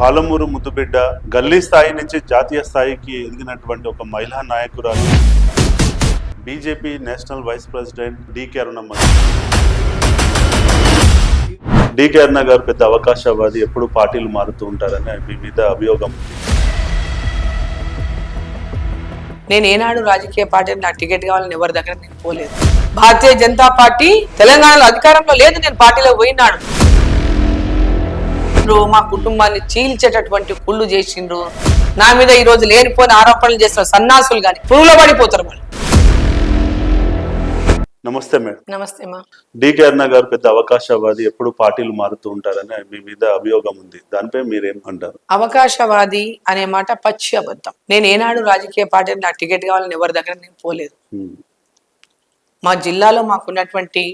పాలమూరు ముద్దుబిడ్డ గల్లీ స్థాయి నుంచి జాతీయ స్థాయికి ఎదిగినటువంటి ఒక మహిళా నాయకురాలు BJP national vice president DK Arunamma. DK Aruna గారు పెద్ద అవకాశవాది, ఎప్పుడు పార్టీలు మారుతూ ఉంటారని మీ మీద అభియోగం. నేను ఏనాడు రాజకీయ పార్టీ నాకు టికెట్ కావాలని ఎవరి దగ్గర నేను పోలేదు. భారతీయ జనతా పార్టీ తెలంగాణలో అధికారంలో లేదు, నేను పార్టీలో పోయినాడు. మా కుటుంబాన్ని చీల్చేటటువంటి కుళ్ళు చేసిండ్రు. నా మీద ఈ రోజు లేనిపోయిన ఆరోపణలు చేసిన సన్నాసులు కానీ పురుగులో పడిపోతారు వాళ్ళు. నమస్తే మేడం. నమస్తే మా. డికే అరుణ గారు పెద్ద అవకాశవాది, ఎప్పుడు పార్టీలు మారుతూ ఉంటారని మీ మీద అభియోగం ఉంది. దానిపై మీరేమంటారు? అవకాశవాది అనే మాట పచ్చి అబద్ధం. నేను ఏనాడు రాజకీయ పార్టీ నాకు టికెట్ కావాలని ఎవరి దగ్గర నేను పోలేదు. మా జిల్లాలో మాకున్నటువంటి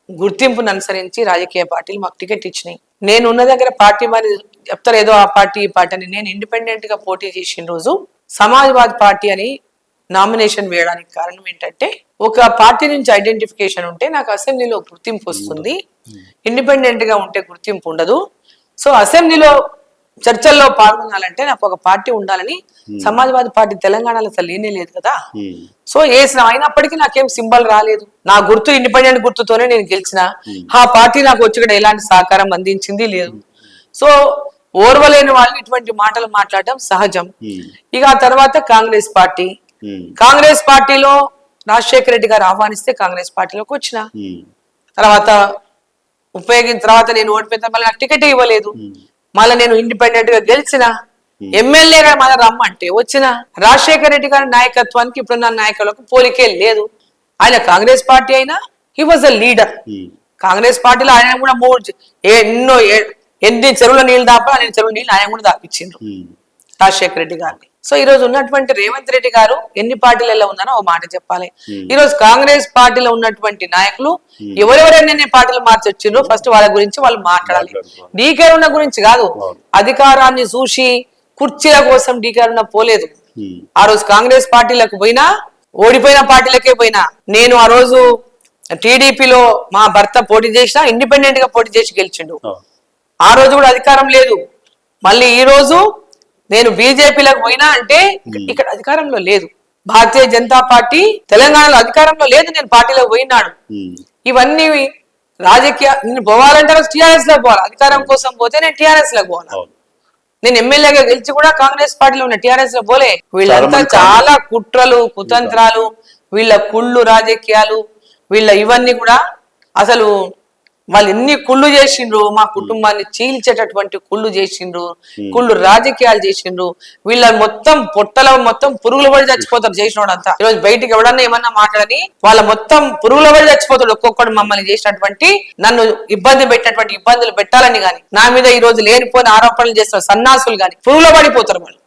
గుర్తింపును అనుసరించి రాజకీయ పార్టీలు మాకు టికెట్ ఇచ్చినాయి. నేను ఉన్న దగ్గర పార్టీ మరి చెప్తారు ఏదో ఆ పార్టీ ఈ పార్టీ అని. నేను ఇండిపెండెంట్ గా పోటీ చేసిన రోజు సమాజ్వాదీ పార్టీ అని నామినేషన్ వేయడానికి కారణం ఏంటంటే, ఒక పార్టీ నుంచి ఐడెంటిఫికేషన్ ఉంటే నాకు అసెంబ్లీలో గుర్తింపు వస్తుంది, ఇండిపెండెంట్ గా ఉంటే గుర్తింపు ఉండదు. సో అసెంబ్లీలో చర్చల్లో పాల్గొనాలంటే నాకు ఒక పార్టీ ఉండాలని సమాజ్వాదీ పార్టీ తెలంగాణలో అసలు లేనే లేదు కదా. సో వేసిన అయినప్పటికీ నాకేం సింబల్ రాలేదు. నా గుర్తు ఇండిపెండెంట్ గుర్తుతోనే నేను గెలిచిన. ఆ పార్టీ నాకు వచ్చి ఇక్కడ ఎలాంటి సహకారం అందించింది లేదు. సో ఓర్వలేని వాళ్ళు ఇటువంటి మాటలు మాట్లాడటం సహజం. ఇక ఆ తర్వాత కాంగ్రెస్ పార్టీలో రాజశేఖర రెడ్డి గారు ఆహ్వానిస్తే కాంగ్రెస్ పార్టీలోకి వచ్చిన తర్వాత తర్వాత నేను ఓడిపోయిన మళ్ళీ నాకు టికెట్ ఇవ్వలేదు. మళ్ళీ నేను ఇండిపెండెంట్ గా గెలిచిన, ఎమ్మెల్యేగా మళ్ళీ రమ్మంటే వచ్చిన. రాజశేఖర రెడ్డి గారి నాయకత్వానికి ఇప్పుడున్న నాయకులకు పోలికే లేదు. ఆయన కాంగ్రెస్ పార్టీ అయినా he was a leader. Congress పార్టీలో ఆయన కూడా ఎన్ని చెరువుల నీళ్లు దాపా ఆయన చెరువుల నీళ్ళు ఆయన కూడా దాపించిండ్రు రాజశేఖర రెడ్డి గారిని. సో ఈ రోజు ఉన్నటువంటి రేవంత్ రెడ్డి గారు ఎన్ని పార్టీలలో ఉన్నారో ఓ మాట చెప్పాలి. ఈ రోజు కాంగ్రెస్ పార్టీలో ఉన్నటువంటి నాయకులు ఎవరెవరైనా పార్టీలు మార్చి వచ్చిండ్రో ఫస్ట్ వాళ్ళ గురించి వాళ్ళు మాట్లాడాలి. డికే అరుణ గురించి కాదు. అధికారాన్ని చూసి కుర్చీల కోసం డికే అరుణ పోలేదు. ఆ రోజు కాంగ్రెస్ పార్టీలకు పోయినా, ఓడిపోయిన పార్టీలకే పోయినా. నేను ఆ రోజు టీడీపీలో మా భర్త పోటీ చేసినా, ఇండిపెండెంట్ గా పోటీ చేసి గెలిచిండు. ఆ రోజు కూడా అధికారం లేదు. మళ్ళీ ఈ రోజు నేను బీజేపీలకు పోయినా అంటే ఇక్కడ అధికారంలో లేదు. భారతీయ జనతా పార్టీ తెలంగాణలో అధికారంలో లేదు, నేను పార్టీలో పోయినాడు. ఇవన్నీ రాజకీయ. నేను పోవాలంటే టీఆర్ఎస్ లోకి పోవాలి. అధికారం కోసం పోతే నేను టీఆర్ఎస్ లోకి పోవాలి. నేను ఎమ్మెల్యేగా గెలిచి కూడా కాంగ్రెస్ పార్టీలో ఉన్న, టీఆర్ఎస్ లో పోలే. వీళ్ళంతా చాలా కుట్రలు కుతంత్రాలు, వీళ్ళ కుళ్ళు రాజకీయాలు, వీళ్ళ ఇవన్నీ కూడా అసలు వాళ్ళు ఎన్ని కుళ్ళు చేసిండ్రు. మా కుటుంబాన్ని చీల్చేటటువంటి కుళ్ళు చేసిండ్రు, కుళ్ళు రాజకీయాలు చేసిండ్రు. వీళ్ళ మొత్తం పొట్టలో మొత్తం పురుగుల పడి చచ్చిపోతారు చేసినోడంతా. ఈరోజు బయటికి ఎవడన్నా ఏమన్నా మాట్లాడని వాళ్ళ మొత్తం పురుగుల పడి చచ్చిపోతాడు. ఒక్కొక్కడు మమ్మల్ని చేసినటువంటి, నన్ను ఇబ్బంది పెట్టినటువంటి ఇబ్బందులు పెట్టాలని గాని, నా మీద ఈ రోజు లేనిపోయిన ఆరోపణలు చేసిన సన్నాసులు గాని పురుగుల పడిపోతారు వాళ్ళు.